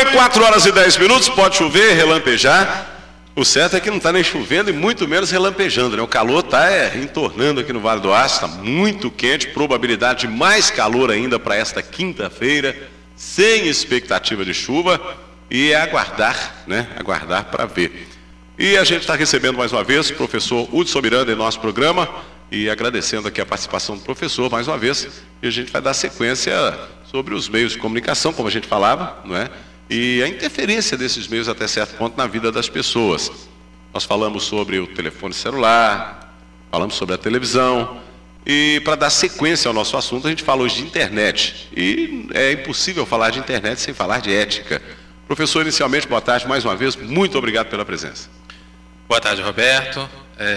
bem, 4 horas e 10 minutos, pode chover, relampejar. O certo é que não está nem chovendo e muito menos relampejando, né? O calor está entornando aqui no Vale do Aço, está muito quente, probabilidade de mais calor ainda para esta quinta-feira, sem expectativa de chuva, e é aguardar, né? Aguardar para ver. E a gente está recebendo mais uma vez o professor Hudson Miranda em nosso programa, e agradecendo aqui a participação do professor mais uma vez, e a gente vai dar sequência sobre os meios de comunicação, como a gente falava, não é? E a interferência desses meios até certo ponto na vida das pessoas. Nós falamos sobre o telefone celular, falamos sobre a televisão, e para dar sequência ao nosso assunto, a gente fala hoje de internet. E é impossível falar de internet sem falar de ética. Professor, inicialmente, boa tarde mais uma vez, muito obrigado pela presença. Boa tarde, Roberto.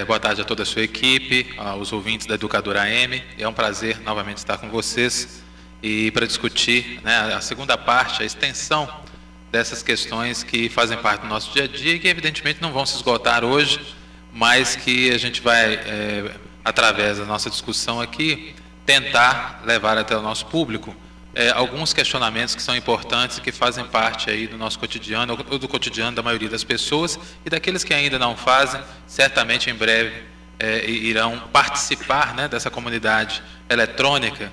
Boa tarde a toda a sua equipe, aos ouvintes da Educadora AM. É um prazer novamente estar com vocês e para discutir, né, a segunda parte, a extensão dessas questões que fazem parte do nosso dia a dia e que evidentemente não vão se esgotar hoje, mas que a gente vai, através da nossa discussão aqui, tentar levar até o nosso público alguns questionamentos que são importantes e que fazem parte aí do nosso cotidiano, ou do cotidiano da maioria das pessoas, e daqueles que ainda não fazem, certamente em breve irão participar, né, dessa comunidade eletrônica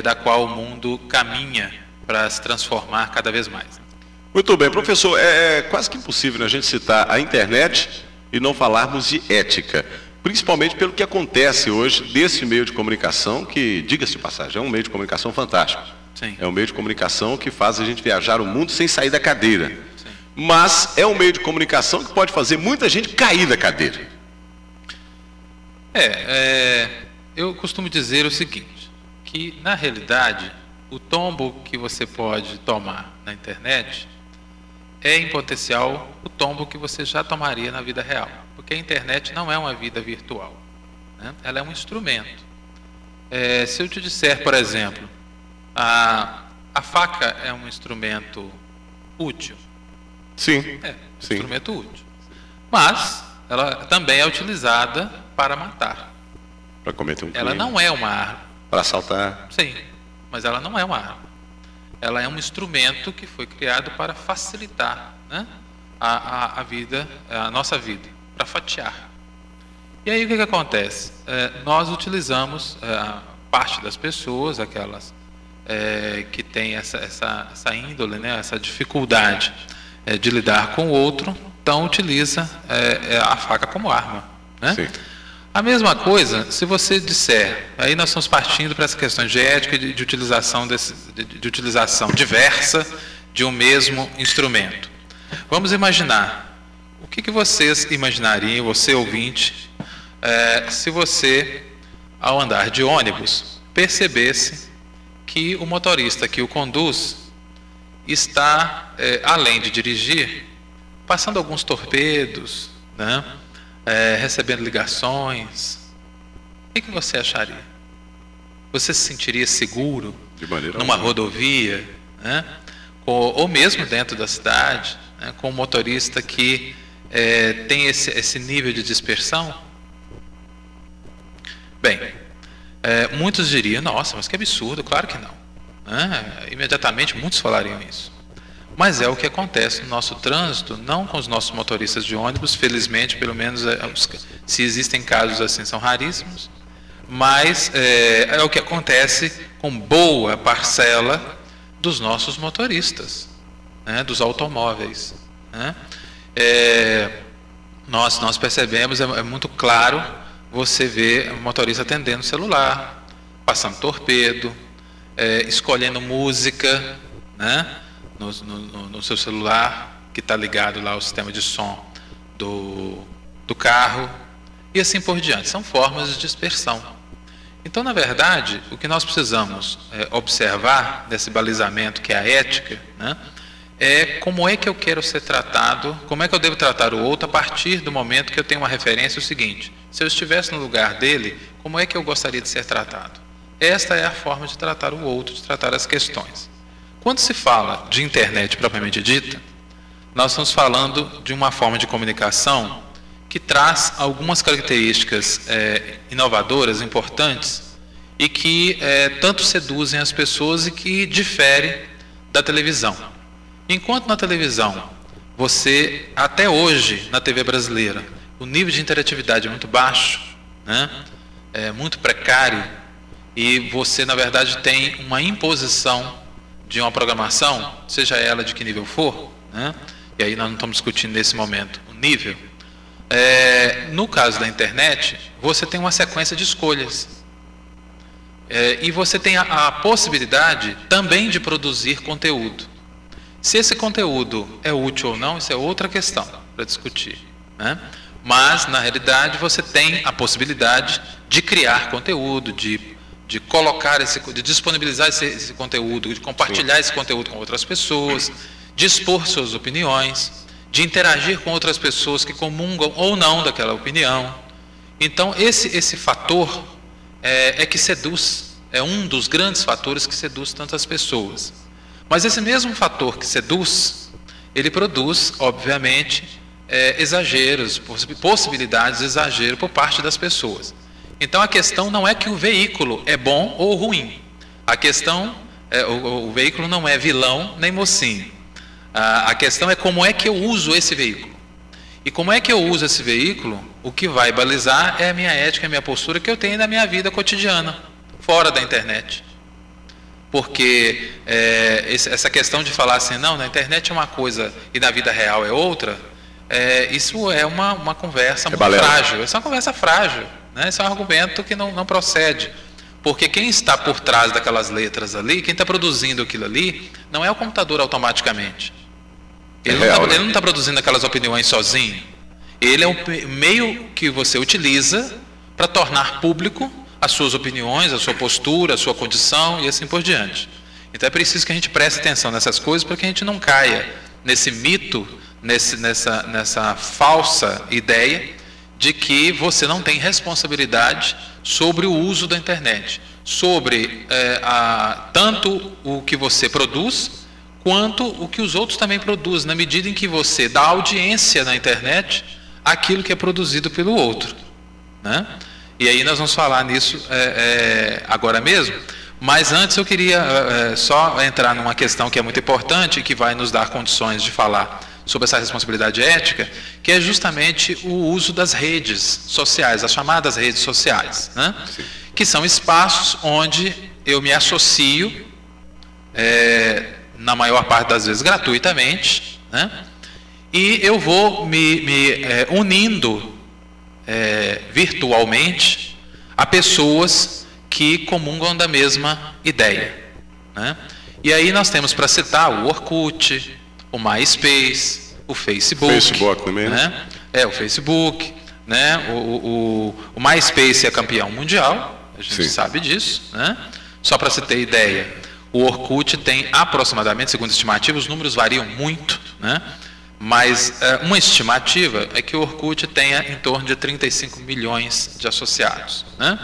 da qual o mundo caminha para se transformar cada vez mais. Muito bem, professor, é quase que impossível, né, a gente citar a internet e não falarmos de ética, principalmente pelo que acontece hoje desse meio de comunicação, que, diga-se de passagem, é um meio de comunicação fantástico. Sim. É um meio de comunicação que faz a gente viajar o mundo sem sair da cadeira. Sim. Mas é um meio de comunicação que pode fazer muita gente cair da cadeira. Eu costumo dizer o seguinte, que na realidade o tombo que você pode tomar na internet é em potencial o tombo que você já tomaria na vida real, porque a internet não é uma vida virtual, né? Ela é um instrumento. Se eu te disser, por exemplo, a faca é um instrumento útil. Sim. Um instrumento útil. Mas ela também é utilizada para matar. Para cometer um crime. Ela não é uma arma. Para assaltar. Sim, mas ela não é uma arma. Ela é um instrumento que foi criado para facilitar, né, a vida, a nossa vida, para fatiar. E aí o que acontece? Nós utilizamos, parte das pessoas, aquelas que têm essa índole, né, essa dificuldade de lidar com o outro, então utiliza a faca como arma, né? Sim. A mesma coisa, se você disser, aí nós estamos partindo para essa questão de ética e de utilização, de utilização diversa de um mesmo instrumento. Vamos imaginar, o que vocês imaginariam, você ouvinte, se você, ao andar de ônibus, percebesse que o motorista que o conduz está, além de dirigir, passando alguns torpedos, né? Recebendo ligações. O que você acharia? Você se sentiria seguro numa rodovia, né? Ou mesmo dentro da cidade, né? Com um motorista que tem esse nível de dispersão? Bem, muitos diriam, nossa, mas que absurdo, claro que não. Imediatamente muitos falariam isso. Mas é o que acontece no nosso trânsito, não com os nossos motoristas de ônibus, felizmente, pelo menos se existem casos assim, são raríssimos, mas é o que acontece com boa parcela dos nossos motoristas, né, dos automóveis, né? Nós percebemos, é muito claro, você vê o motorista atendendo o celular, passando torpedo, escolhendo música, né, no seu celular, que está ligado lá ao sistema de som do carro, e assim por diante. São formas de dispersão. Então, na verdade, o que nós precisamos observar desse balizamento, que é a ética, né, é como é que eu quero ser tratado, como é que eu devo tratar o outro a partir do momento que eu tenho uma referência, o seguinte, se eu estivesse no lugar dele, como é que eu gostaria de ser tratado? Esta é a forma de tratar o outro, de tratar as questões. Quando se fala de internet propriamente dita, nós estamos falando de uma forma de comunicação que traz algumas características inovadoras, importantes, e que tanto seduzem as pessoas e que difere da televisão. Enquanto na televisão, você, até hoje, na TV brasileira, o nível de interatividade é muito baixo, né? É muito precário, e você, na verdade, tem uma imposição de uma programação, seja ela de que nível for, né? E aí nós não estamos discutindo nesse momento o nível. No caso da internet, você tem uma sequência de escolhas. E você tem a possibilidade também de produzir conteúdo. Se esse conteúdo é útil ou não, isso é outra questão para discutir, né? Mas, na realidade, você tem a possibilidade de criar conteúdo, de colocar de disponibilizar esse conteúdo, de compartilhar esse conteúdo com outras pessoas, de expor suas opiniões, de interagir com outras pessoas que comungam ou não daquela opinião. Então, esse fator é que seduz, é um dos grandes fatores que seduz tantas pessoas. Mas esse mesmo fator que seduz, ele produz, obviamente, exageros, possibilidades de exagero por parte das pessoas. Então, a questão não é que o veículo é bom ou ruim. A questão, o veículo não é vilão nem mocinho. A questão é como é que eu uso esse veículo. E como é que eu uso esse veículo, o que vai balizar é a minha ética, a minha postura que eu tenho na minha vida cotidiana, fora da internet. Porque essa questão de falar assim, não, na internet é uma coisa e na vida real é outra, isso é uma conversa muito frágil. Essa é uma conversa frágil, né? Esse é um argumento que não procede. Porque quem está por trás daquelas letras ali, quem está produzindo aquilo ali, não é o computador automaticamente. Ele não está produzindo aquelas opiniões sozinho. Ele é o meio que você utiliza para tornar público as suas opiniões, a sua postura, a sua condição e assim por diante. Então é preciso que a gente preste atenção nessas coisas para que a gente não caia nesse mito, nessa falsa ideia de que você não tem responsabilidade sobre o uso da internet, sobre tanto o que você produz, quanto o que os outros também produzem, na medida em que você dá audiência na internet àquilo que é produzido pelo outro, né? E aí nós vamos falar nisso agora mesmo, mas antes eu queria só entrar numa questão que é muito importante e que vai nos dar condições de falar sobre essa responsabilidade ética, que é justamente o uso das redes sociais, as chamadas redes sociais, né? Que são espaços onde eu me associo, na maior parte das vezes gratuitamente, né? E eu vou me unindo virtualmente a pessoas que comungam da mesma ideia, né? E aí nós temos, para citar, o Orkut, o MySpace, o Facebook também, né? O Facebook, né? O MySpace é campeão mundial, a gente sabe disso, né? Só para você ter ideia, o Orkut tem aproximadamente, segundo estimativa, os números variam muito, né? Mas uma estimativa é que o Orkut tenha em torno de 35 milhões de associados, né?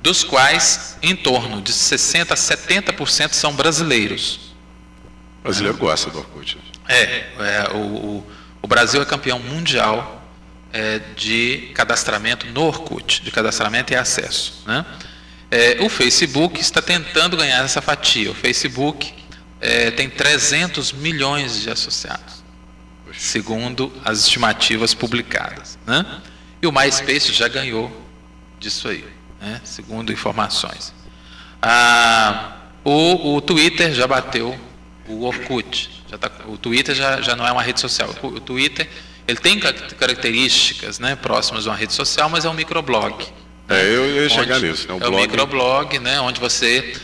Dos quais em torno de 60% a 70% são brasileiros. O brasileiro gosta do Orkut. O Brasil é campeão mundial de cadastramento no Orkut, de cadastramento e acesso, né? O Facebook está tentando ganhar essa fatia. O Facebook tem 300 milhões de associados, segundo as estimativas publicadas, né? E o MySpace já ganhou disso aí, né? Segundo informações. O Twitter já bateu o Orkut. O Twitter já não é uma rede social. O Twitter ele tem características, né, próximas de uma rede social, mas é um microblog. Eu ia chegar nisso. Um microblog, né, onde você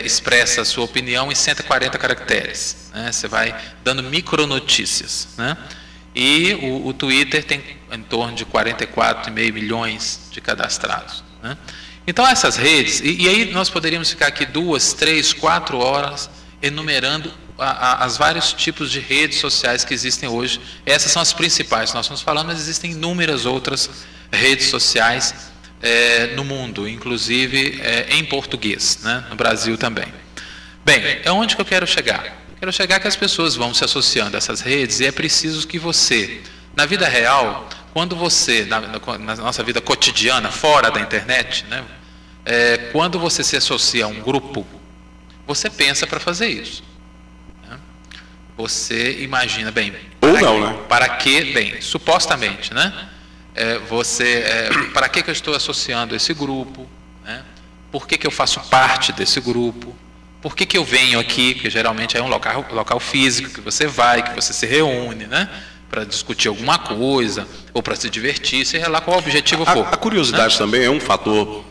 expressa a sua opinião em 140 caracteres. Né? Você vai dando micronotícias, né? E o Twitter tem em torno de 44,5 milhões de cadastrados, né? Então essas redes, e aí nós poderíamos ficar aqui 2, 3, 4 horas enumerando as vários tipos de redes sociais que existem hoje. Essas são as principais que nós estamos falando, mas existem inúmeras outras redes sociais no mundo, inclusive em português, né? No Brasil também. Bem, é onde que eu quero chegar? Quero chegar que as pessoas vão se associando a essas redes e é preciso que você, na vida real, quando você, na nossa vida cotidiana, fora da internet, né? Quando você se associa a um grupo, você pensa para fazer isso, né? você imagina, bem... Ou não, né? Para que, bem, supostamente, né? Para que eu estou associando esse grupo? Né? Por que eu faço parte desse grupo? Por que eu venho aqui? Porque geralmente é um local físico que você vai, que você se reúne, né? Para discutir alguma coisa, ou para se divertir, seja lá qual o objetivo for. A curiosidade, né, também é um fator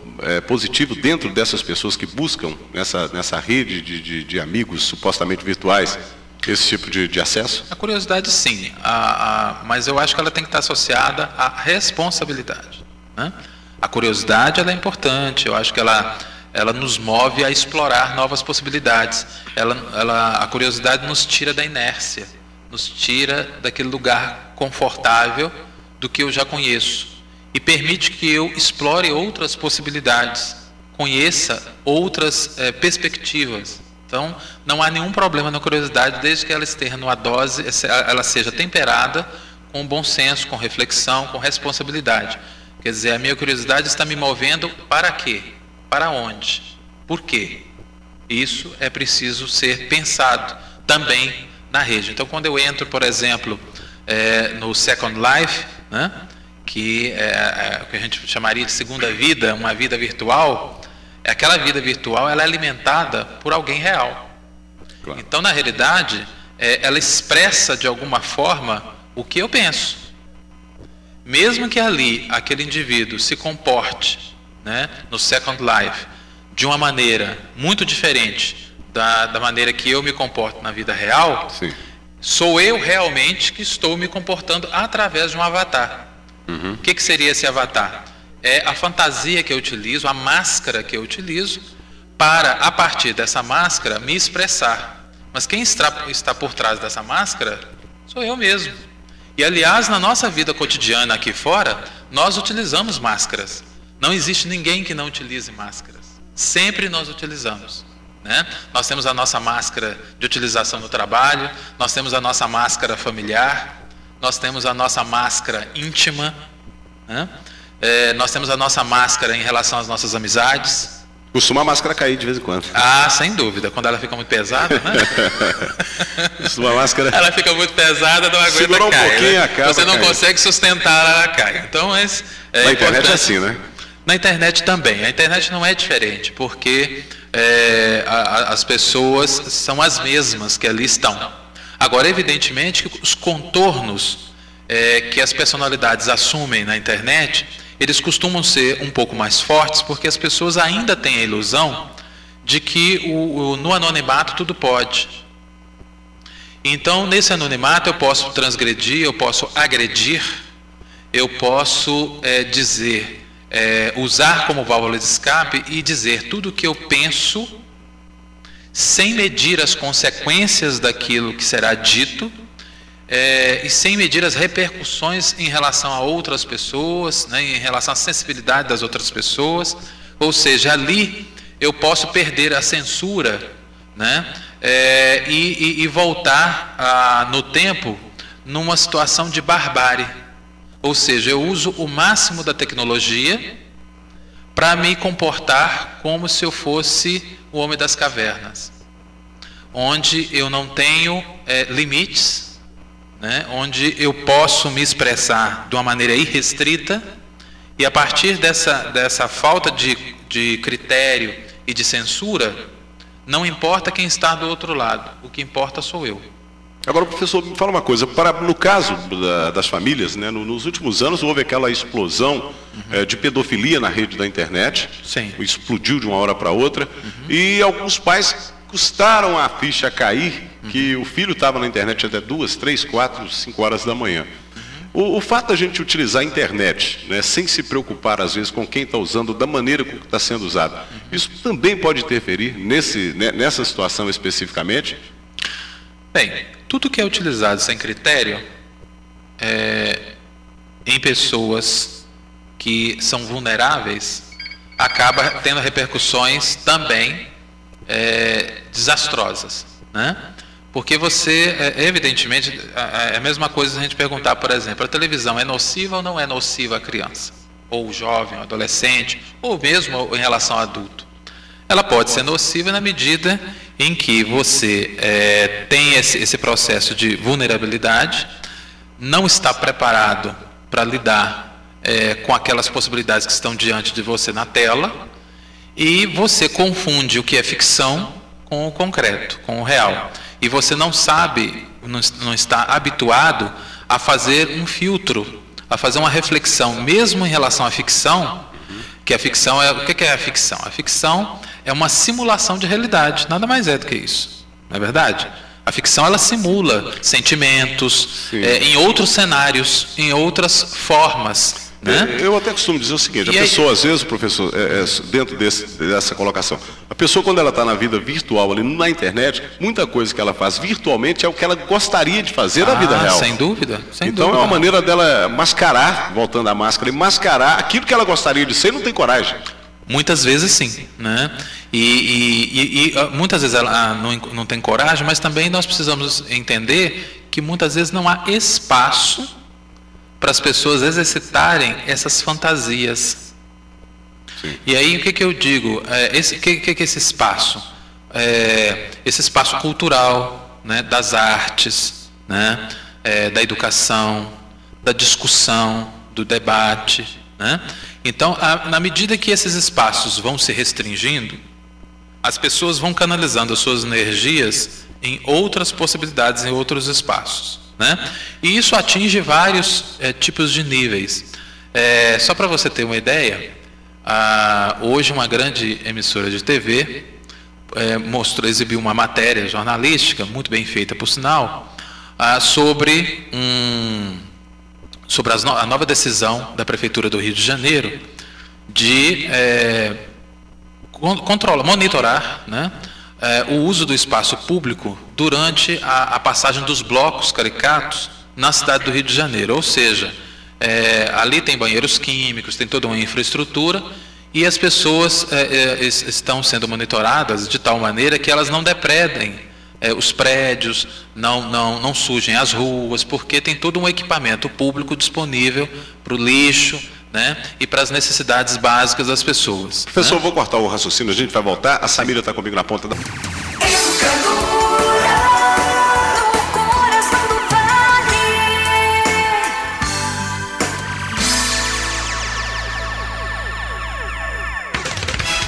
positivo dentro dessas pessoas que buscam nessa rede de amigos supostamente virtuais esse tipo de acesso? A curiosidade, sim, mas eu acho que ela tem que estar associada à responsabilidade, né? A curiosidade, ela é importante, eu acho que ela nos move a explorar novas possibilidades. A curiosidade nos tira da inércia, nos tira daquele lugar confortável do que eu já conheço e permite que eu explore outras possibilidades, conheça outras perspectivas. Então, não há nenhum problema na curiosidade, desde que ela esteja numa dose, ela seja temperada com bom senso, com reflexão, com responsabilidade. Quer dizer, a minha curiosidade está me movendo para quê? Para onde? Por quê? Isso é preciso ser pensado também na rede. Então, quando eu entro, por exemplo, no Second Life, né, que é o que a gente chamaria de segunda vida, uma vida virtual, aquela vida virtual ela é alimentada por alguém real. Claro. Então, na realidade, ela expressa de alguma forma o que eu penso. Mesmo que ali aquele indivíduo se comporte, né, no Second Life de uma maneira muito diferente da maneira que eu me comporto na vida real, sim, sou eu realmente que estou me comportando através de um avatar. Uhum. O que seria esse avatar? É a fantasia que eu utilizo, a máscara que eu utilizo para, a partir dessa máscara, me expressar. Mas quem está por trás dessa máscara sou eu mesmo. E, aliás, na nossa vida cotidiana aqui fora, nós utilizamos máscaras. Não existe ninguém que não utilize máscaras. Sempre nós utilizamos, né? Nós temos a nossa máscara de utilização no trabalho, nós temos a nossa máscara familiar, nós temos a nossa máscara íntima, né? Nós temos a nossa máscara em relação às nossas amizades. Costuma a máscara cair de vez em quando. Ah, sem dúvida. Quando ela fica muito pesada, né? Costuma a máscara... Ela fica muito pesada, não aguenta, segura um cai, pouquinho, né? acaba. Você não consegue sustentar, ela cai. Então, mas na internet é assim, né? Na internet também. A internet não é diferente, porque as pessoas são as mesmas que ali estão. Agora, evidentemente, que os contornos que as personalidades assumem na internet, eles costumam ser um pouco mais fortes, porque as pessoas ainda têm a ilusão de que no anonimato tudo pode. Então, nesse anonimato eu posso transgredir, eu posso agredir, eu posso dizer, usar como válvula de escape e dizer tudo o que eu penso, sem medir as consequências daquilo que será dito, e sem medir as repercussões em relação a outras pessoas, né, em relação à sensibilidade das outras pessoas. Ou seja, ali eu posso perder a censura, né, e voltar no tempo numa situação de barbárie. Ou seja, eu uso o máximo da tecnologia para me comportar como se eu fosse o homem das cavernas, onde eu não tenho limites, né, onde eu posso me expressar de uma maneira irrestrita, e a partir dessa falta de critério e de censura, não importa quem está do outro lado, o que importa sou eu. Agora, professor, me fala uma coisa, no caso das famílias, né, nos últimos anos houve aquela explosão de pedofilia na rede da internet. Sim. Explodiu de uma hora para outra, e alguns pais custaram a ficha cair que o filho estava na internet até 2, 3, 4, 5 horas da manhã. O fato da gente utilizar a internet, né, sem se preocupar às vezes com quem está usando, da maneira como está sendo usado, isso também pode interferir nessa situação especificamente? Bem, tudo que é utilizado sem critério em pessoas que são vulneráveis acaba tendo repercussões também desastrosas, né? Porque você, evidentemente, é a mesma coisa se a gente perguntar, por exemplo, a televisão é nociva ou não é nociva à criança? Ou o jovem, o adolescente, ou mesmo em relação ao adulto? Ela pode ser nociva na medida em que você tem esse processo de vulnerabilidade, não está preparado para lidar com aquelas possibilidades que estão diante de você na tela, e você confunde o que é ficção com o concreto, com o real. E você não sabe, não está habituado a fazer um filtro, a fazer uma reflexão, mesmo em relação à ficção, que a ficção o que é a ficção? A ficção é uma simulação de realidade, nada mais é do que isso, não é verdade? A ficção, ela simula sentimentos em outros cenários, em outras formas, né? Eu até costumo dizer o seguinte, pessoa, às vezes, professor, dentro dessa colocação, a pessoa, quando ela está na vida virtual, ali na internet, muita coisa que ela faz virtualmente é o que ela gostaria de fazer na vida real. Sem dúvida, então é uma maneira dela mascarar, voltando à máscara, e mascarar aquilo que ela gostaria de ser e não tem coragem. Muitas vezes sim, né? E muitas vezes ela não tem coragem, mas também nós precisamos entender que muitas vezes não há espaço para as pessoas exercitarem essas fantasias. Sim. E aí o que eu digo? O que é esse espaço? Esse espaço cultural, né? Das artes, né? Da educação, da discussão, do debate, né? Então, na medida que esses espaços vão se restringindo, as pessoas vão canalizando as suas energias em outras possibilidades, em outros espaços, né? E isso atinge vários tipos de níveis. Só para você ter uma ideia, hoje uma grande emissora de TV exibiu uma matéria jornalística, muito bem feita por sinal, sobre a nova decisão da Prefeitura do Rio de Janeiro de monitorar, né, o uso do espaço público durante a passagem dos blocos caricatos na cidade do Rio de Janeiro. Ou seja, ali tem banheiros químicos, tem toda uma infraestrutura, e as pessoas estão sendo monitoradas de tal maneira que elas não depredem os prédios, não sujem as ruas, porque tem todo um equipamento público disponível para o lixo, né, e para as necessidades básicas das pessoas. Professor, né? Vou cortar o raciocínio, a gente vai voltar. A Samira está comigo na ponta da...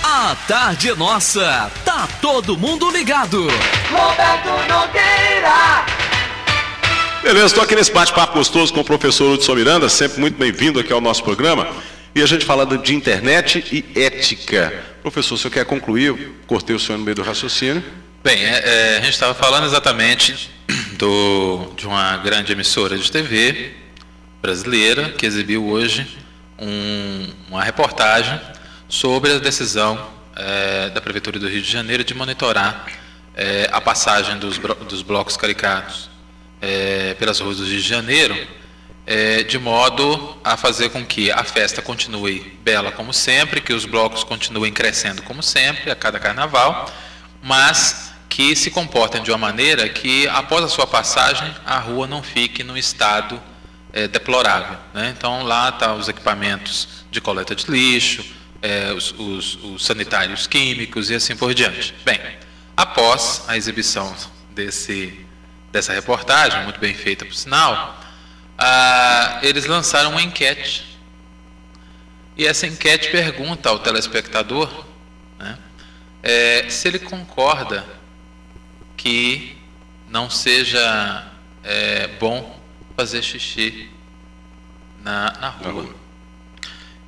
A tarde é nossa, tá todo mundo ligado. Roberto Nogueira. Beleza, estou aqui nesse bate-papo gostoso com o professor Hudson Miranda, sempre muito bem-vindo aqui ao nosso programa. E a gente falando de internet e ética. Professor, o senhor quer concluir? Eu cortei o senhor no meio do raciocínio. Bem, a gente estava falando exatamente de uma grande emissora de TV brasileira que exibiu hoje uma reportagem sobre a decisão da Prefeitura do Rio de Janeiro de monitorar a passagem dos blocos caricatos pelas ruas do Rio de Janeiro, de modo a fazer com que a festa continue bela como sempre, que os blocos continuem crescendo como sempre, a cada carnaval, mas que se comportem de uma maneira que, após a sua passagem, a rua não fique num estado deplorável, né? Então, lá estão os equipamentos de coleta de lixo, os sanitários químicos e assim por diante. Bem, após a exibição dessa reportagem, muito bem feita por sinal, eles lançaram uma enquete. E essa enquete pergunta ao telespectador, né, se ele concorda que não seja bom fazer xixi na rua.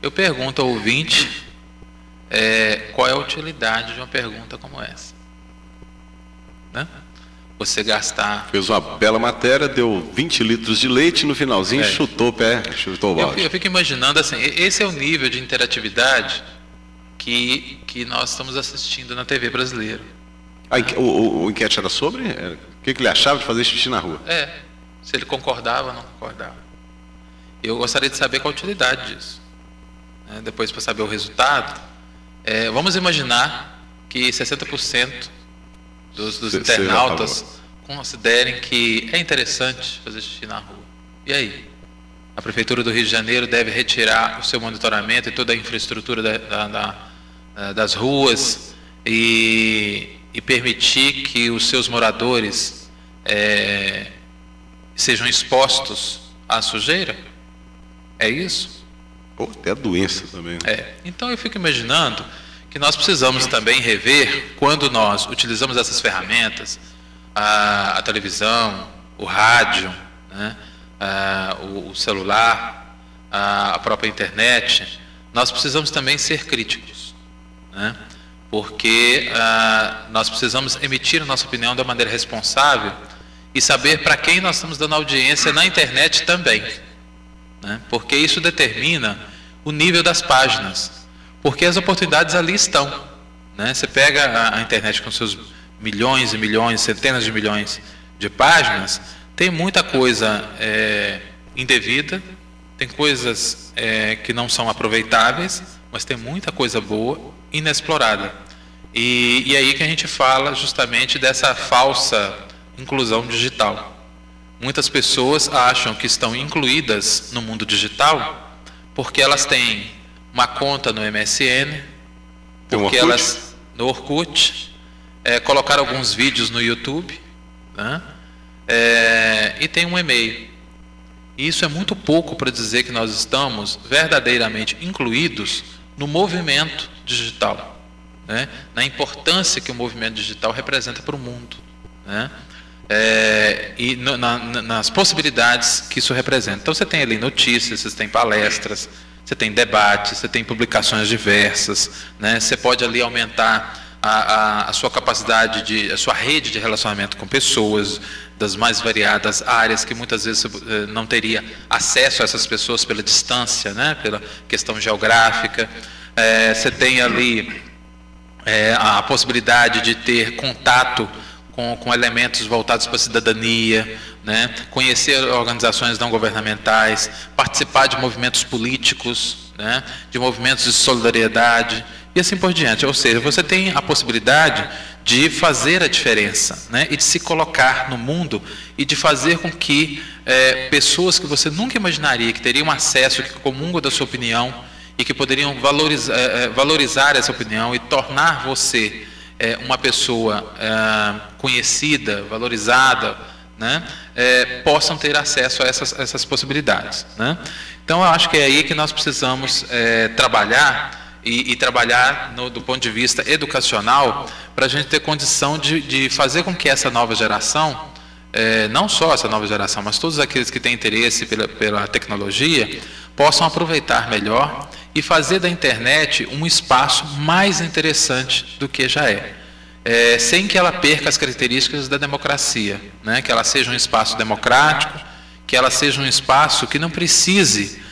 Eu pergunto ao ouvinte qual é a utilidade de uma pergunta como essa, né? Você gastar... Fez uma bela matéria, deu 20 litros de leite, no finalzinho chutou o pé, chutou o balde. Eu fico imaginando assim, esse é o nível de interatividade que nós estamos assistindo na TV brasileira. O enquete era sobre? O que ele achava de fazer xixi na rua? Se ele concordava ou não concordava. Eu gostaria de saber qual a utilidade disso. Depois, para saber o resultado, vamos imaginar que 60% dos internautas considerem que é interessante fazer xixi na rua. E aí? A Prefeitura do Rio de Janeiro deve retirar o seu monitoramento e toda a infraestrutura das ruas e e permitir que os seus moradores sejam expostos à sujeira? É isso? Ou até a doença também. Então eu fico imaginando que nós precisamos também rever, quando nós utilizamos essas ferramentas, a televisão, o rádio, né, o celular, a própria internet, nós precisamos também ser críticos, né, porque nós precisamos emitir a nossa opinião da maneira responsável e saber para quem nós estamos dando audiência na internet também, né, porque isso determina o nível das páginas, porque as oportunidades ali estão, né? Você pega a internet com seus milhões e milhões, centenas de milhões de páginas, tem muita coisa indevida, tem coisas que não são aproveitáveis, mas tem muita coisa boa inexplorada. E aí que a gente fala justamente dessa falsa inclusão digital. Muitas pessoas acham que estão incluídas no mundo digital porque elas têm uma conta no MSN, porque elas no Orkut, colocaram alguns vídeos no YouTube, né? E tem um e-mail. E isso é muito pouco para dizer que nós estamos verdadeiramente incluídos no movimento digital, né? Na importância que o movimento digital representa para o mundo, né? E nas possibilidades que isso representa. Então você tem ali notícias, você tem palestras, você tem debates, você tem publicações diversas, né? Você pode ali aumentar a sua capacidade, a sua rede de relacionamento com pessoas das mais variadas áreas, que muitas vezes você não teria acesso a essas pessoas pela distância, né? Pela questão geográfica. Você tem ali a possibilidade de ter contato com elementos voltados para a cidadania, né? Conhecer organizações não governamentais, participar de movimentos políticos, né? De movimentos de solidariedade e assim por diante. Ou seja, você tem a possibilidade de fazer a diferença, né? E de se colocar no mundo e de fazer com que pessoas que você nunca imaginaria que teriam acesso, que comungam da sua opinião e que poderiam valorizar essa opinião e tornar você uma pessoa conhecida, valorizada, né? Possam ter acesso a essas possibilidades, né? Então eu acho que é aí que nós precisamos trabalhar e trabalhar do ponto de vista educacional, para a gente ter condição de fazer com que essa nova geração, não só essa nova geração, mas todos aqueles que têm interesse pela tecnologia, possam aproveitar melhor e fazer da internet um espaço mais interessante do que já sem que ela perca as características da democracia, né? Que ela seja um espaço democrático, que ela seja um espaço que não precise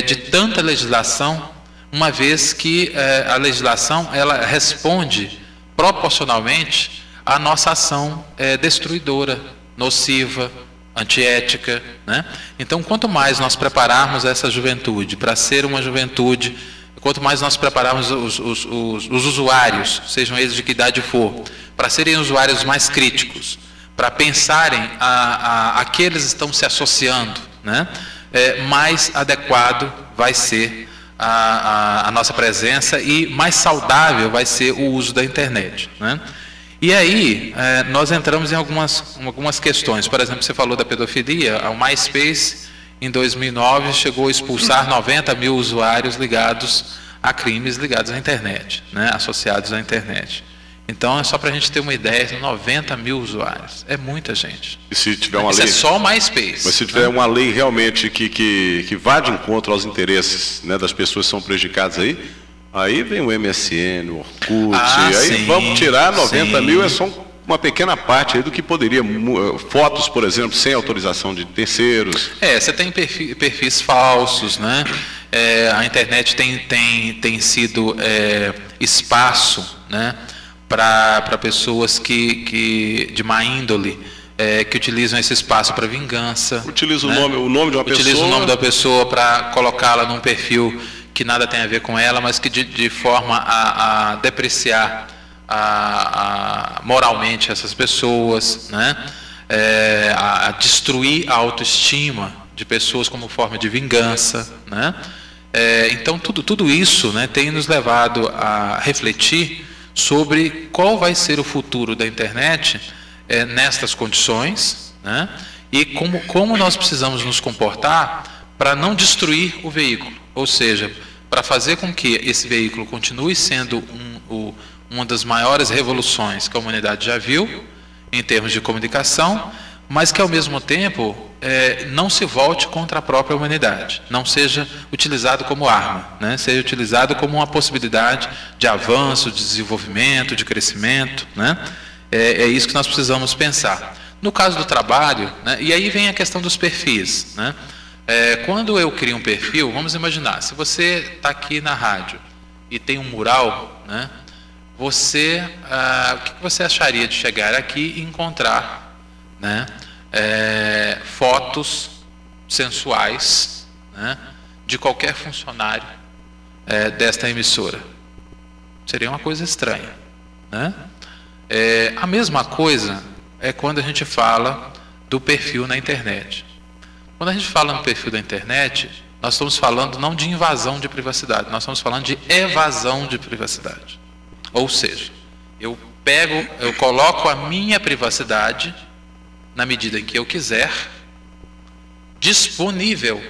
de tanta legislação, uma vez que a legislação ela responde proporcionalmente à nossa ação destruidora, nociva, antiética, né? Então, quanto mais nós prepararmos essa juventude para ser uma juventude, quanto mais nós prepararmos os usuários, sejam eles de que idade for, para serem usuários mais críticos, para pensarem a que eles estão se associando, né? Mais adequado vai ser a nossa presença e mais saudável vai ser o uso da internet, né? E aí, nós entramos em algumas questões. Por exemplo, você falou da pedofilia. O MySpace, em 2009, chegou a expulsar 90 mil usuários ligados a crimes ligados à internet, né? Associados à internet. Então, é só para a gente ter uma ideia, 90 mil usuários. É muita gente. E se tiver uma lei... Isso é só o MySpace. Mas se tiver uma lei realmente que vá de encontro aos interesses, né, das pessoas que são prejudicadas aí vem o MSN, o Orkut, aí sim, vamos tirar 90 mil, é só uma pequena parte aí do que poderia, fotos, por exemplo, sem autorização de terceiros. Você tem perfis falsos, né? A internet tem sido espaço, né, para pessoas de má índole, que utilizam esse espaço para vingança. Utiliza o nome de uma pessoa. Utiliza o nome da pessoa para colocá-la num perfil que nada tem a ver com ela, mas que de forma a depreciar moralmente essas pessoas, né? A destruir a autoestima de pessoas como forma de vingança, né? Então tudo isso, né, tem nos levado a refletir sobre qual vai ser o futuro da internet nestas condições, né? E como nós precisamos nos comportar para não destruir o veículo, ou seja, para fazer com que esse veículo continue sendo uma das maiores revoluções que a humanidade já viu em termos de comunicação, mas que ao mesmo tempo não se volte contra a própria humanidade, não seja utilizado como arma, né? Seja utilizado como uma possibilidade de avanço, de desenvolvimento, de crescimento, né? É isso que nós precisamos pensar. No caso do trabalho, né? E aí vem a questão dos perfis, né? Quando eu crio um perfil, vamos imaginar, se você está aqui na rádio e tem um mural, né? O que você acharia de chegar aqui e encontrar, né? Fotos sensuais, né? De qualquer funcionário desta emissora? Seria uma coisa estranha, né? A mesma coisa é quando a gente fala do perfil na internet. Quando a gente fala no perfil da internet, nós estamos falando não de invasão de privacidade, nós estamos falando de evasão de privacidade. Ou seja, eu coloco a minha privacidade, na medida em que eu quiser, disponível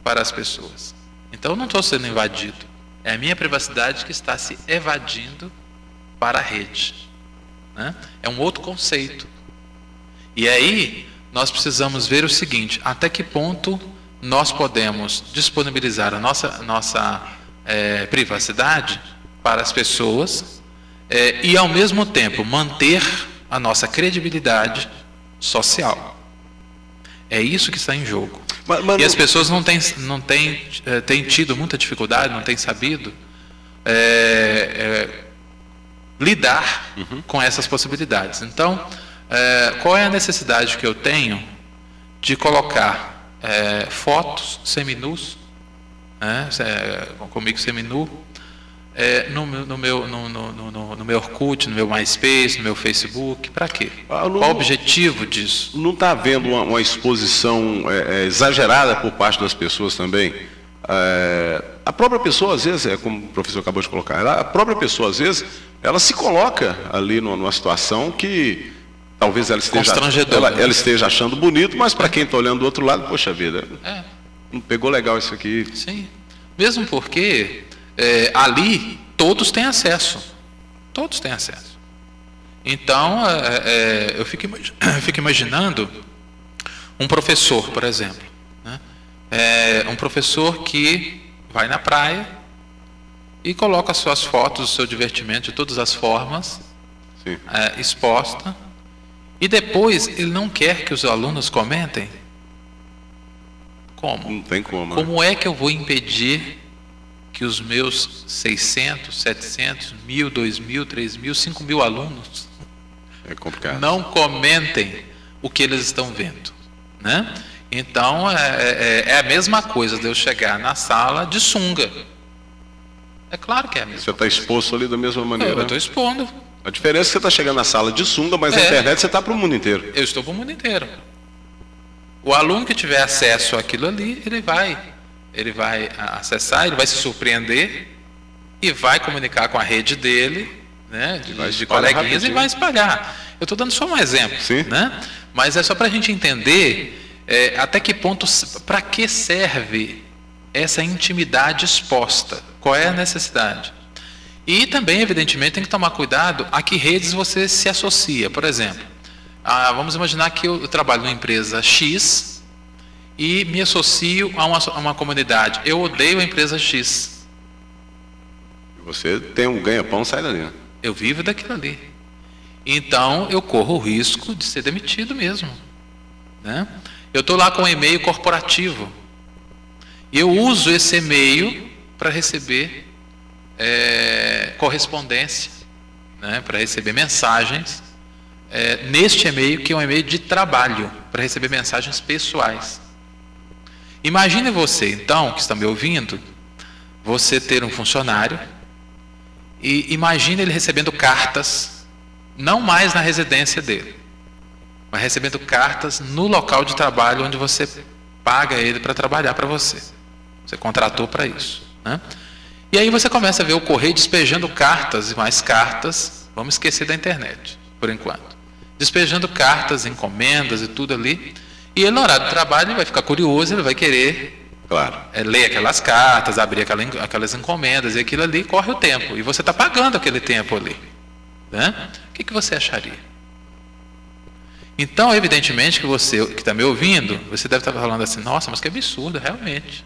para as pessoas. Então eu não estou sendo invadido, é a minha privacidade que está se evadindo para a rede, né? É um outro conceito. E aí nós precisamos ver o seguinte: até que ponto nós podemos disponibilizar a nossa privacidade para as pessoas e ao mesmo tempo manter a nossa credibilidade social. É isso que está em jogo. E as pessoas não têm tido muita dificuldade, não têm sabido lidar com essas possibilidades. Então, qual é a necessidade que eu tenho de colocar fotos seminus, comigo seminu, no meu Orkut, no meu MySpace, no meu Facebook? Para quê? Qual o objetivo disso? Não está havendo uma exposição exagerada por parte das pessoas também? A própria pessoa, às vezes, como o professor acabou de colocar, a própria pessoa, às vezes, ela se coloca ali numa situação que talvez ela esteja achando bonito, mas para quem está olhando do outro lado, poxa vida, não pegou legal isso aqui. Sim, mesmo porque ali todos têm acesso. Todos têm acesso. Então, eu fico imaginando um professor, por exemplo, né? Um professor que vai na praia e coloca as suas fotos, o seu divertimento de todas as formas, exposta, e depois ele não quer que os alunos comentem. Como? Não tem como. Como é que eu vou impedir que os meus 600, 700, 1.000, 2.000, 3.000, 5.000 alunos não comentem o que eles estão vendo, né? Então, é a mesma coisa de eu chegar na sala de sunga. É claro que é a mesma coisa. Você está exposto ali da mesma maneira. Eu estou expondo. A diferença é que você está chegando na sala de sunga, mas na internet você está para o mundo inteiro. Eu estou para o mundo inteiro. O aluno que tiver acesso àquilo ali, ele vai acessar, ele vai se surpreender e vai comunicar com a rede dele, né, de coleguinhas, e vai espalhar. Eu estou dando só um exemplo, né? Mas é só para a gente entender até que ponto, para que serve essa intimidade exposta, qual é a necessidade. E também, evidentemente, tem que tomar cuidado a que redes você se associa. Por exemplo, vamos imaginar que eu trabalho numa empresa X e me associo a uma comunidade. Eu odeio a empresa X. Você tem um ganha-pão, sai dali, né? Eu vivo daquilo ali. Então, eu corro o risco de ser demitido mesmo, né? Eu estou lá com um e-mail corporativo e eu uso esse e-mail para receber correspondência, né? Para receber mensagens neste e-mail, que é um e-mail de trabalho, para receber mensagens pessoais. Imagine você, então, que está me ouvindo, você ter um funcionário e imagine ele recebendo cartas, não mais na residência dele, mas recebendo cartas no local de trabalho onde você paga ele para trabalhar para você. Você contratou para isso, né? E aí você começa a ver o correio despejando cartas e mais cartas. Vamos esquecer da internet, por enquanto. Despejando cartas, encomendas e tudo ali. E ele, no horário do trabalho, ele vai ficar curioso, ele vai querer ler aquelas cartas, abrir aquelas encomendas, e aquilo ali corre o tempo. E você está pagando aquele tempo ali. Né? O que você acharia? Então, evidentemente, que você que está me ouvindo, você deve estar falando assim, nossa, mas que absurdo, realmente.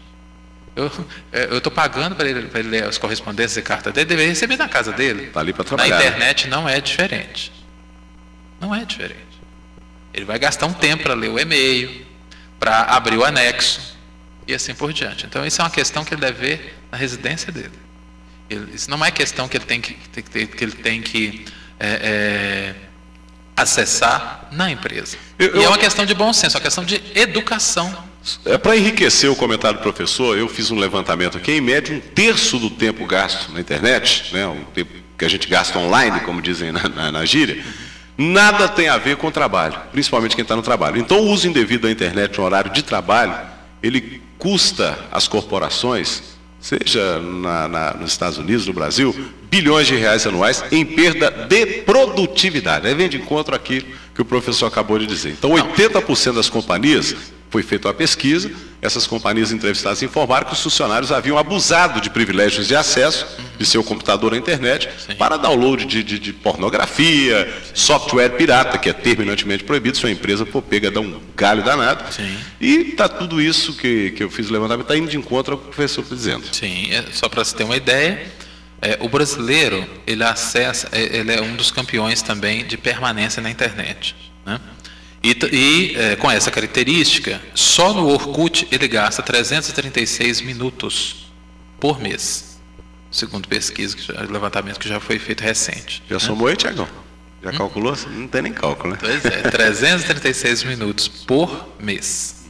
Eu estou pagando para ele ler as correspondências e cartas dele, deveria receber na casa dele. Está ali para trabalhar. Na internet não é diferente. Não é diferente. Ele vai gastar um tempo para ler o e-mail, para abrir o anexo e assim por diante. Então, isso é uma questão que ele deve ver na residência dele. Isso não é questão que ele tem que acessar na empresa. E é uma questão de bom senso, é uma questão de educação. Para enriquecer o comentário do professor, eu fiz um levantamento aqui, em média, 1/3 do tempo gasto na internet, né, um tempo que a gente gasta online, como dizem na gíria, nada tem a ver com o trabalho, principalmente quem está no trabalho. Então, o uso indevido da internet no horário de trabalho, ele custa às corporações, seja nos Estados Unidos, no Brasil, bilhões de reais anuais em perda de produtividade. Aí vem de encontro aquilo que o professor acabou de dizer. Então, 80% das companhias, foi feita uma pesquisa, essas companhias entrevistadas informaram que os funcionários haviam abusado de privilégios de acesso de seu computador à internet para download de pornografia, software pirata, que é terminantemente proibido, se uma empresa for pega, dá um galho danado. E está tudo isso que eu fiz o levantamento, está indo de encontro ao que o professor está dizendo. Sim, só para você ter uma ideia, o brasileiro, ele é um dos campeões também de permanência na internet, né? E com essa característica, só no Orkut ele gasta 336 minutos por mês, segundo pesquisa, levantamento que já foi feito recente. Já somou aí, Tiagão? Já calculou? Não tem nem cálculo, né? Pois é, 336 minutos por mês.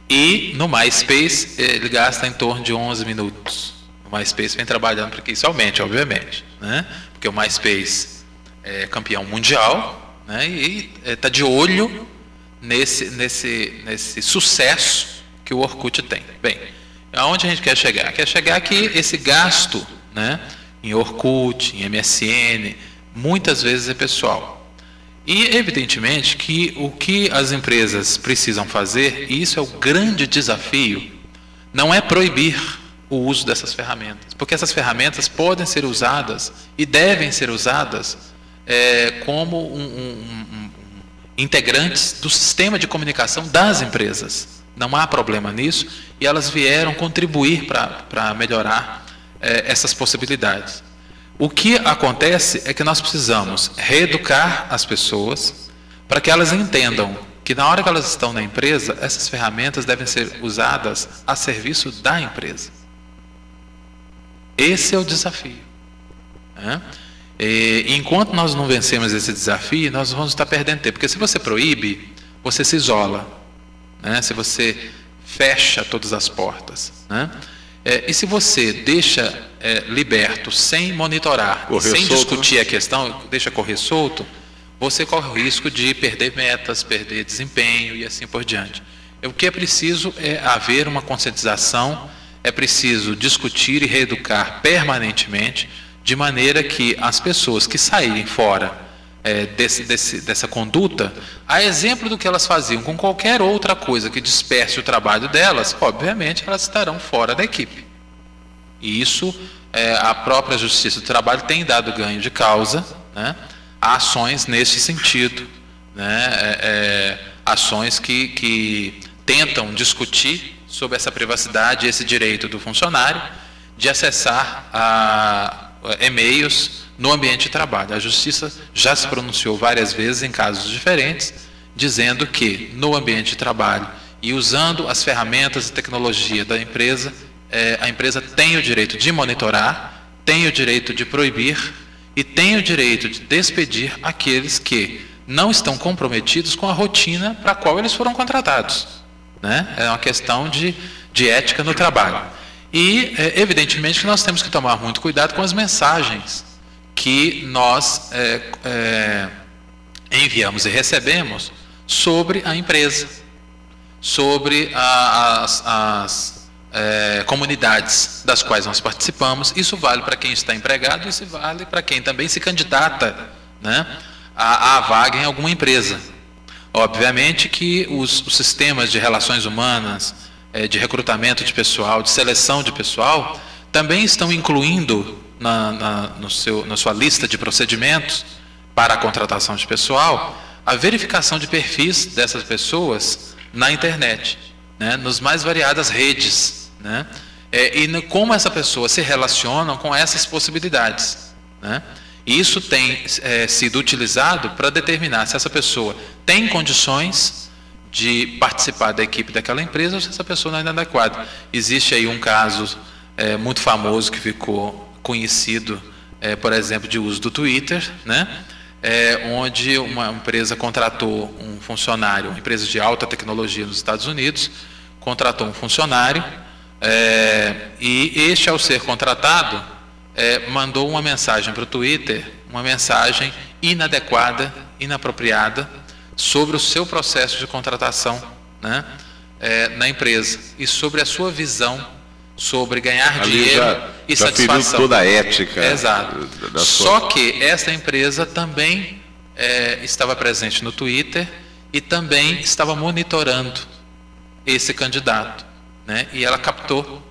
E no MySpace ele gasta em torno de 11 minutos. O MySpace vem trabalhando para que isso aumente, obviamente, né? Porque o MySpace é campeão mundial, né, e está de olho nesse sucesso que o Orkut tem. Bem, aonde a gente quer chegar? Quer chegar que esse gasto, né, em Orkut, em MSN, muitas vezes é pessoal. E, evidentemente, que o que as empresas precisam fazer, e isso é o grande desafio, não é proibir o uso dessas ferramentas, porque essas ferramentas podem ser usadas e devem ser usadas como integrantes do sistema de comunicação das empresas. Não há problema nisso, e elas vieram contribuir para melhorar essas possibilidades. O que acontece é que nós precisamos reeducar as pessoas para que elas entendam que na hora que elas estão na empresa, essas ferramentas devem ser usadas a serviço da empresa. Esse é o desafio, né? Enquanto nós não vencemos esse desafio, nós vamos estar perdendo tempo. Porque se você proíbe, você se isola, né? Se você fecha todas as portas, né? E se você deixa liberto, sem monitorar, sem discutir a questão, deixa correr solto, você corre o risco de perder metas, perder desempenho e assim por diante. O que é preciso é haver uma conscientização, é preciso discutir e reeducar permanentemente, de maneira que as pessoas que saírem fora dessa conduta, a exemplo do que elas faziam com qualquer outra coisa que disperse o trabalho delas, obviamente elas estarão fora da equipe. E isso, a própria Justiça do Trabalho tem dado ganho de causa, né, a ações nesse sentido, né, ações que tentam discutir sobre essa privacidade e esse direito do funcionário de acessar e-mails no ambiente de trabalho. A Justiça já se pronunciou várias vezes em casos diferentes, dizendo que no ambiente de trabalho e usando as ferramentas e tecnologia da empresa, a empresa tem o direito de monitorar, tem o direito de proibir e tem o direito de despedir aqueles que não estão comprometidos com a rotina para a qual eles foram contratados, né? É uma questão de ética no trabalho. E, evidentemente, que nós temos que tomar muito cuidado com as mensagens que nós enviamos e recebemos sobre a empresa, sobre comunidades das quais nós participamos. Isso vale para quem está empregado, isso vale para quem também se candidata, né, à vaga em alguma empresa. Obviamente que os sistemas de relações humanas, de recrutamento de pessoal, de seleção de pessoal, também estão incluindo na sua lista de procedimentos para a contratação de pessoal a verificação de perfis dessas pessoas na internet, né, nos mais variadas redes, né, e como essa pessoa se relaciona com essas possibilidades, né. Isso tem sido utilizado para determinar se essa pessoa tem condições de participar da equipe daquela empresa ou se essa pessoa não é inadequada. Existe aí um caso muito famoso que ficou conhecido, por exemplo, de uso do Twitter, né? Onde uma empresa contratou um funcionário, uma empresa de alta tecnologia nos Estados Unidos, contratou um funcionário e este, ao ser contratado, mandou uma mensagem para o Twitter, uma mensagem inadequada, inapropriada, sobre o seu processo de contratação, né, na empresa e sobre a sua visão sobre ganhar Ali dinheiro e já satisfação. feriu toda a ética. Exato. Só que essa empresa também estava presente no Twitter e também estava monitorando esse candidato, né, e ela captou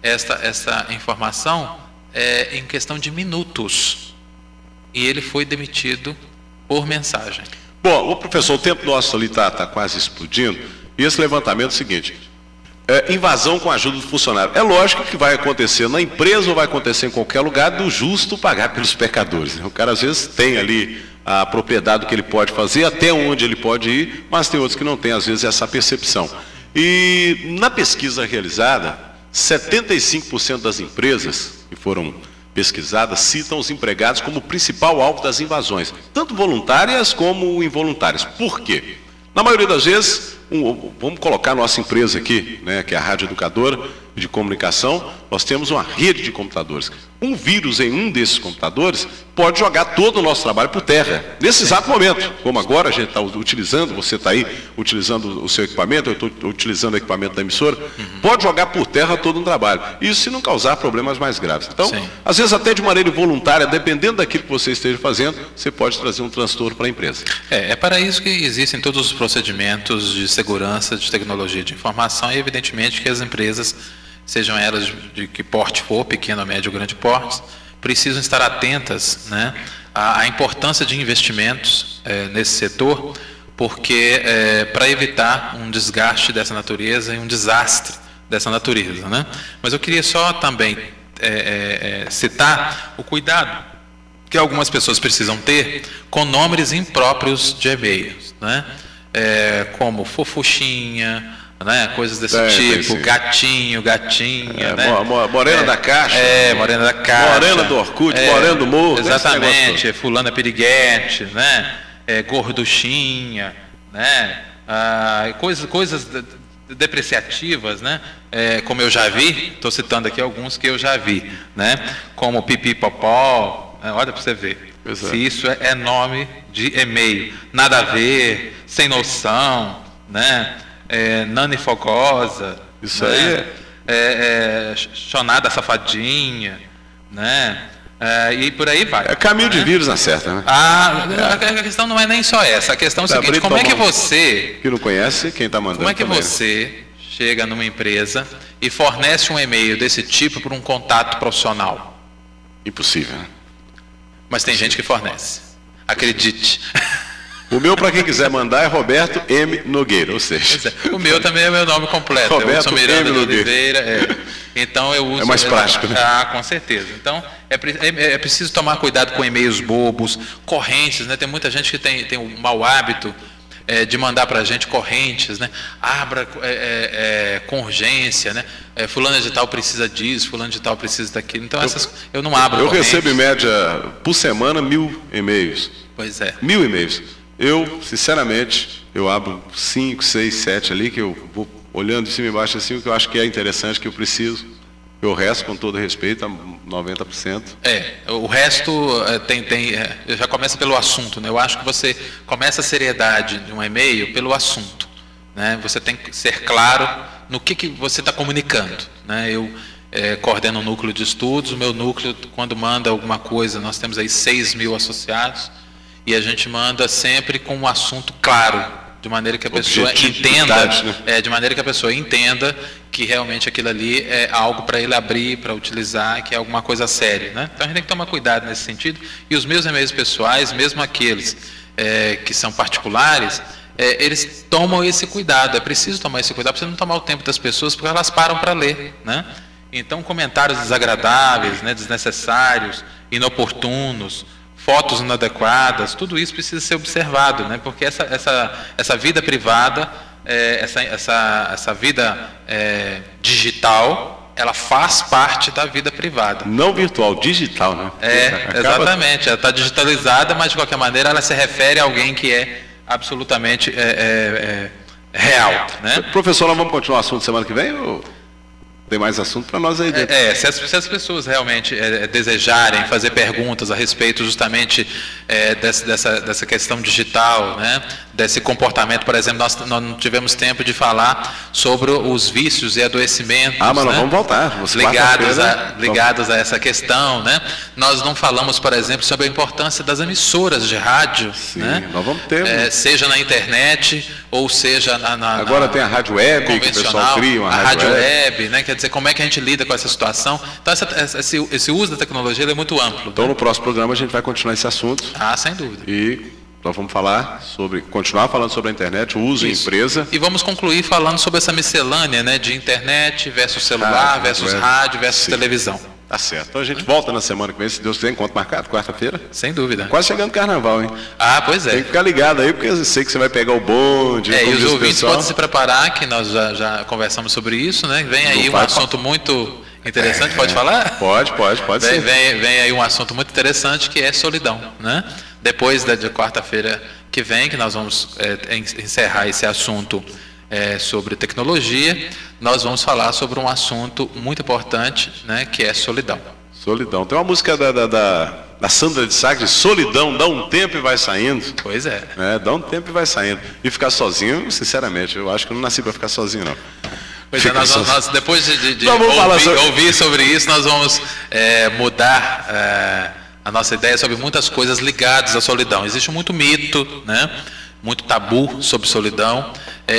essa informação em questão de minutos, e ele foi demitido por mensagem. Bom, o professor, o tempo nosso ali está quase explodindo, e esse levantamento é o seguinte: invasão com a ajuda do funcionário. É lógico que vai acontecer na empresa ou vai acontecer em qualquer lugar, do justo pagar pelos pecadores, né? O cara às vezes tem ali a propriedade do que ele pode fazer, até onde ele pode ir, mas tem outros que não têm às vezes essa percepção. E na pesquisa realizada, 75% das empresas que foram pesquisadas citam os empregados como principal alvo das invasões, tanto voluntárias como involuntárias. Por quê? Na maioria das vezes, vamos colocar a nossa empresa aqui, né, que é a Rádio Educadora de Comunicação, nós temos uma rede de computadores. Um vírus em um desses computadores pode jogar todo o nosso trabalho por terra, nesse exato momento. Como agora a gente está utilizando, você está aí utilizando o seu equipamento, eu estou utilizando o equipamento da emissora, pode jogar por terra todo um trabalho. Isso se não causar problemas mais graves. Então, às vezes até de maneira involuntária, dependendo daquilo que você esteja fazendo, você pode trazer um transtorno para a empresa. É para isso que existem todos os procedimentos de segurança, de tecnologia de informação, e evidentemente que as empresas, sejam elas de que porte for, pequeno, médio ou grande porte, precisam estar atentas, né, à importância de investimentos nesse setor, porque para evitar um desgaste dessa natureza e um desastre dessa natureza, né? Mas eu queria só também citar o cuidado que algumas pessoas precisam ter com nomes impróprios de e-mails, né? Como fofuchinha, né, coisas desse tipo, gatinho, gatinha, né? Morena da Caixa. Morena da Caixa. Morena do Orkut, Morena do Morro. Exatamente, fulana piriguete, né? Gorduchinha, né? Coisas depreciativas, né? Como eu já vi, estou citando aqui alguns que eu já vi, né? Como pipipopó, né? Olha para você ver. Se isso é nome de e-mail, nada a ver, sem noção, né? Nani Fogosa, isso, né? Aí Chonada Safadinha, né? E por aí vai. É caminho de vírus na certa, né? A questão não é nem só essa, a questão é o seguinte: como é que você, que não conhece quem está mandando, como é que você chega numa empresa e fornece um e-mail desse tipo para um contato profissional? Impossível, né? Mas tem gente que fornece, acredite. O meu, para quem quiser mandar, é Roberto M. Nogueira, ou seja... O meu também é meu nome completo, Roberto eu sou Miranda de Oliveira. Então eu uso... É mais prático, né? Com certeza. Então é preciso tomar cuidado com e-mails bobos, correntes, né? Tem muita gente que tem o mau hábito de mandar para a gente correntes, né? Abra com urgência, né? Fulano de tal precisa disso, fulano de tal precisa daquilo. Então eu não abro correntes. Eu recebo em média, por semana, 1000 e-mails. Pois é. 1000 e-mails. Eu, sinceramente, eu abro 5, 6, 7 ali, que eu vou olhando de cima e embaixo assim, o que eu acho que é interessante, que eu preciso. O resto, com todo respeito, a 90%. O resto já começa pelo assunto, né? Eu acho que você começa a seriedade de um e-mail pelo assunto, né? Você tem que ser claro no que você está comunicando, né? Eu coordeno um núcleo de estudos, o meu núcleo, quando manda alguma coisa, nós temos aí 6.000 associados, e a gente manda sempre com um assunto claro, de maneira que a pessoa entenda, né? De maneira que a pessoa entenda que realmente aquilo ali é algo para ele abrir, para utilizar, que é alguma coisa séria, né? Então a gente tem que tomar cuidado nesse sentido, e os meus e-mails pessoais, mesmo aqueles que são particulares, eles tomam esse cuidado. É preciso tomar esse cuidado para você não tomar o tempo das pessoas, porque elas param para ler, né? Então, comentários desagradáveis, né, desnecessários, inoportunos, fotos inadequadas, tudo isso precisa ser observado, né? Porque essa vida privada, essa vida digital, ela faz parte da vida privada. Não virtual, digital, né? Exatamente. Ela está digitalizada, mas de qualquer maneira ela se refere a alguém que é absolutamente real, né? Professor, nós vamos continuar o assunto semana que vem ou tem mais assunto para nós aí dentro? Se as pessoas realmente desejarem fazer perguntas a respeito justamente dessa questão digital, né? Desse comportamento, por exemplo, nós não tivemos tempo de falar sobre os vícios e adoecimentos. Mas nós vamos voltar. Ligados a essa questão, né? Nós não falamos, por exemplo, sobre a importância das emissoras de rádio. Sim, né? Nós vamos ter. Seja na internet ou seja agora tem a rádio web, que o pessoal cria uma rádio web, né? Quer dizer, como é que a gente lida com essa situação? Então, esse uso da tecnologia é muito amplo. Então, no próximo programa a gente vai continuar esse assunto. Sem dúvida. E nós vamos continuar falando sobre a internet, o uso em empresa. E vamos concluir falando sobre essa miscelânea, né, de internet versus celular, versus rádio, versus televisão. Tá certo. Então a gente volta na semana que vem, se Deus quiser, encontro marcado, quarta-feira. Sem dúvida. Quase chegando o carnaval, hein? Pois é. Tem que ficar ligado aí, porque eu sei que você vai pegar o bonde. E os ouvintes podem se preparar, que nós já conversamos sobre isso, né? Vem aí um assunto muito interessante, pode falar? Pode sim. Vem aí um assunto muito interessante, que é solidão, né? Depois de quarta-feira que vem, que nós vamos encerrar esse assunto sobre tecnologia, nós vamos falar sobre um assunto muito importante, né, que é solidão. Solidão. Tem uma música da Sandra de Sá, Solidão, dá um tempo e vai saindo. Pois é. Dá um tempo e vai saindo. E ficar sozinho, sinceramente, eu acho que eu não nasci para ficar sozinho, não. Pois nós depois de ouvir sobre isso, nós vamos mudar a nossa ideia sobre muitas coisas ligadas à solidão. Existe muito mito, né? Muito tabu sobre solidão,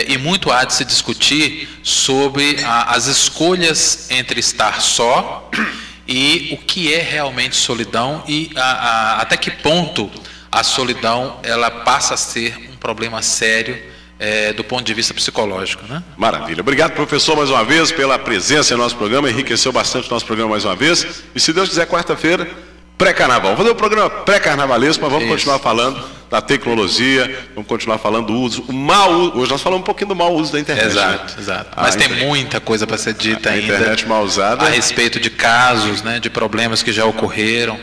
e muito há de se discutir sobre as escolhas entre estar só e o que é realmente solidão e até que ponto a solidão ela passa a ser um problema sério do ponto de vista psicológico, né? Maravilha. Obrigado, professor, mais uma vez pela presença em nosso programa, enriqueceu bastante o nosso programa mais uma vez, e se Deus quiser, quarta-feira, pré-carnaval. Vamos fazer um programa pré-carnavalesco, mas vamos continuar falando da tecnologia, vamos continuar falando do uso, o mau uso. Hoje nós falamos um pouquinho do mau uso da internet. Exato. Mas tem muita coisa para ser dita ainda. A internet mal usada. A respeito de casos, né, de problemas que já ocorreram,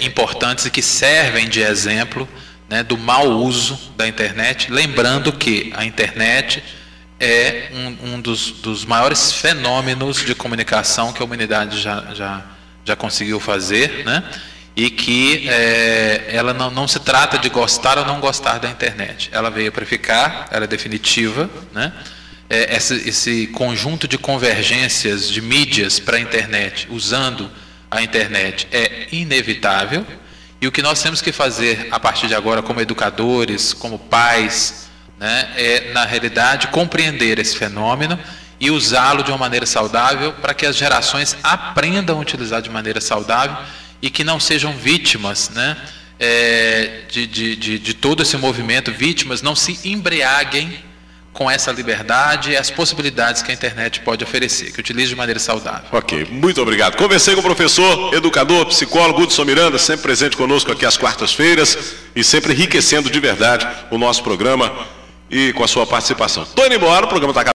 importantes e que servem de exemplo, né, do mau uso da internet. Lembrando que a internet é um dos maiores fenômenos de comunicação que a humanidade já conseguiu fazer, né? E que ela não se trata de gostar ou não gostar da internet. Ela veio para ficar, ela é definitiva, né? Esse conjunto de convergências de mídias para a internet, usando a internet, é inevitável. E o que nós temos que fazer a partir de agora, como educadores, como pais, né, é, na realidade, compreender esse fenômeno e usá-lo de uma maneira saudável para que as gerações aprendam a utilizar de maneira saudável e que não sejam vítimas, né, de todo esse movimento, vítimas, não se embriaguem com essa liberdade e as possibilidades que a internet pode oferecer, que utilize de maneira saudável. Ok, muito obrigado. Conversei com o professor, educador, psicólogo Hudson Miranda, sempre presente conosco aqui às quartas-feiras e sempre enriquecendo de verdade o nosso programa e com a sua participação. Estou indo embora, o programa está acabando.